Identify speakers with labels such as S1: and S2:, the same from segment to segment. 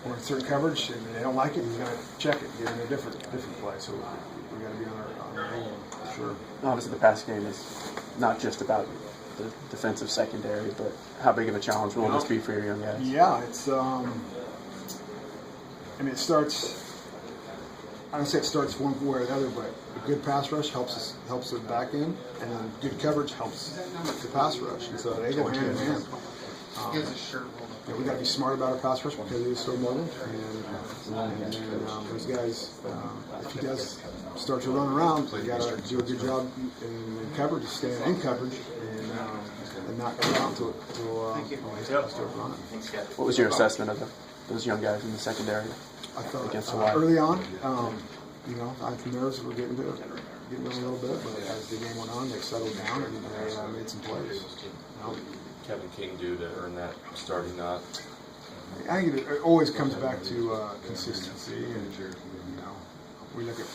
S1: we're in certain coverage and they don't like it, he's going to check it, get in a different play. So we got to be on our game for sure.
S2: Obviously, the pass game is not just about the defensive secondary, but how big of a challenge will this be for your young guys?
S1: Yeah, it's. It starts. I don't say it starts one way or another, but a good pass rush helps the back end, and then good coverage helps the pass rush, and so they go hand in hand. We got to be smart about our pass rush because it is so mobile, and those guys, if he does start to run around, we got to do a good job in coverage, staying in coverage, and not come out to start running.
S2: What was your assessment of those young guys in the secondary?
S1: I thought
S2: against Hawai'i?
S1: Early on, I think nerves were getting to them a little bit, but as the game went on, they settled down and they made some plays.
S3: Kevin King do to earn that starting nod?
S1: I think it always comes back to consistency, and we look at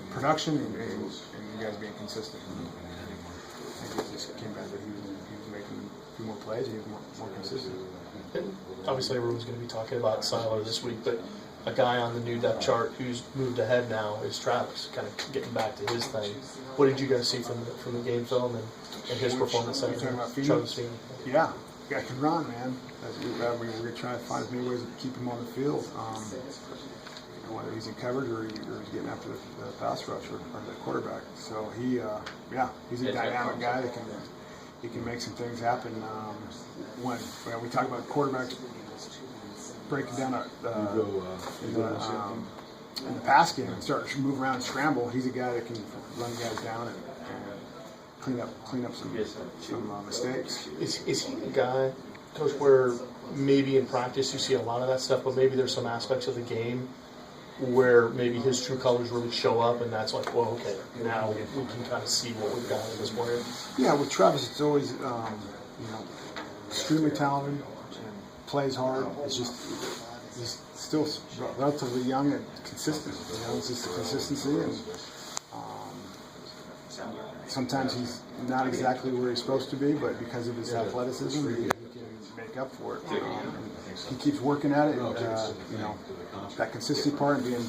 S1: production and you guys being consistent. I think it just came back that he was making a few more plays and he was more consistent.
S4: And obviously, everyone's going to be talking about Siler this week, but a guy on the new depth chart who's moved ahead now is Travis, kind of getting back to his thing. What did you guys see from the game film and his performance?
S1: You're talking about
S4: Travis Feeney?
S1: Yeah, the guy can run, man. We're going to try to find as many ways to keep him on the field, whether he's in coverage or he's getting after the pass rush or the quarterback. So he's a dynamic guy that can make some things happen. When we talk about quarterbacks breaking down in the pass game and start to move around and scramble, he's a guy that can run guys down and clean up some mistakes.
S4: Is he a guy, Coach, where maybe in practice you see a lot of that stuff, but maybe there's some aspects of the game where maybe his true colors really show up, and that's like, well, okay, now we can kind of see what we've got in this player?
S1: Yeah, with Travis, it's always extremely talented and plays hard. It's just he's still relatively young and consistent. It's just the consistency, and sometimes he's not exactly where he's supposed to be, but because of his athleticism, he can make up for it. He keeps working at it, and that consistency part and being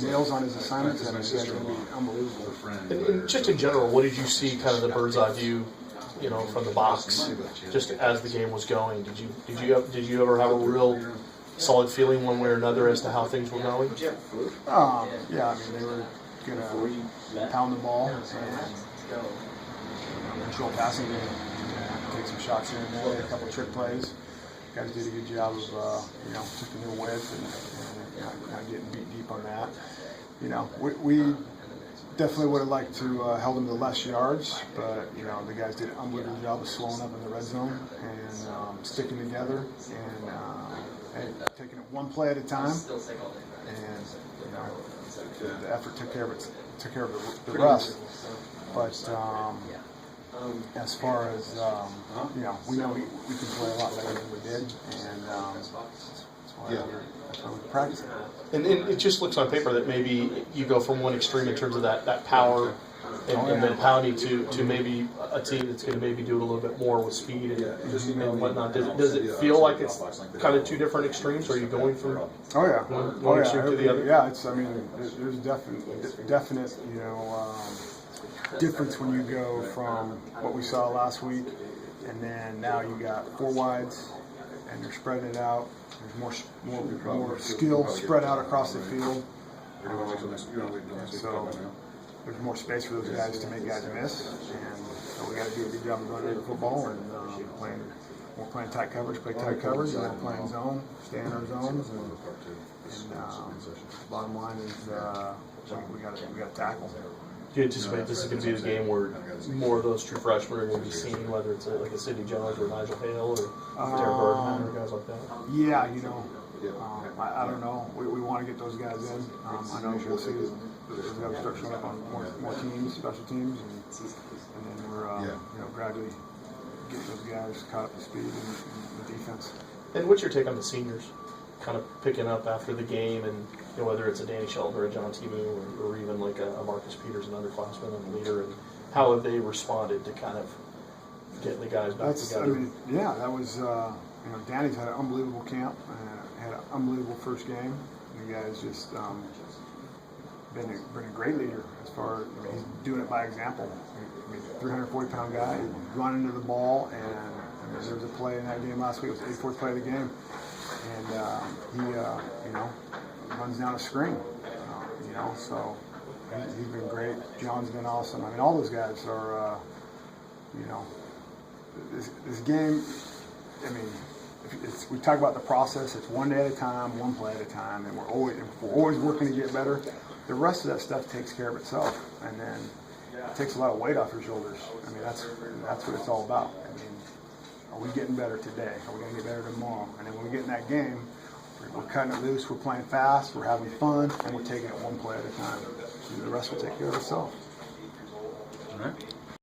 S1: nails on his assignments, and it's going to be unbelievable.
S4: And just in general, what did you see, kind of the bird's eye view, from the box, just as the game was going? Did you ever have a real solid feeling one way or another as to how things were going?
S1: Yeah, I mean, they were going to pound the ball and control passing game, take some shots here and there, a couple of trick plays. Guys did a good job of taking their width and not getting beat deep on that. We definitely would have liked to held them to less yards, but the guys did an unbelievable job of slowing up in the red zone and sticking together and taking it one play at a time. And the effort took care of the rest. But as far as we know we can play a lot better than we did, and that's why we practice.
S4: And it just looks on paper that maybe you go from one extreme in terms of that power and then pounding to maybe a team that's going to maybe do it a little bit more with speed and whatnot. Does it feel like it's kind of two different extremes? Or are you going from one extreme to the other?
S1: Yeah, there's definite difference when you go from what we saw last week, and then now you got four wides, and you're spreading it out. There's more skill spread out across the field. So there's more space for those guys to make guys miss, and so we got to do a good job of running the football and playing tight coverage, play tight coverage, and then playing zone, stay in our zones, and bottom line is we got to tackle.
S4: Do you anticipate this is going to be the game where more of those true freshmen are going to be seen, whether it's like a Sidney Jones or Nigel Hale or Derek Birdman or guys like that?
S1: Yeah, I don't know. We want to get those guys in. I know we'll see we're going to start showing up on more teams, special teams, and then we're gradually get those guys caught up to speed in the defense.
S4: And what's your take on the seniors kind of picking up after the game, and whether it's a Danny Shelton or a John Timu or even like a Marcus Peters, an underclassman and a leader, and how have they responded to kind of getting the guys back together?
S1: That was Danny's had an unbelievable camp, had had an unbelievable first game. The guy's just been a great leader as far as, he's doing it by example. 340-pound guy, running to the ball, and there was a play in that game last week. It was the 84th play of the game, and he runs down a screen. So he's been great. John's been awesome. I mean, all those guys are, this game. I mean, we talk about the process. It's one day at a time, one play at a time, and we're always working to get better. The rest of that stuff takes care of itself, and then it takes a lot of weight off your shoulders. I mean, that's what it's all about. I mean, are we getting better today? Are we going to get better tomorrow? And then when we get in that game, we're cutting it loose. We're playing fast. We're having fun, and we're taking it one play at a time. And the rest will take care of itself.
S5: All right.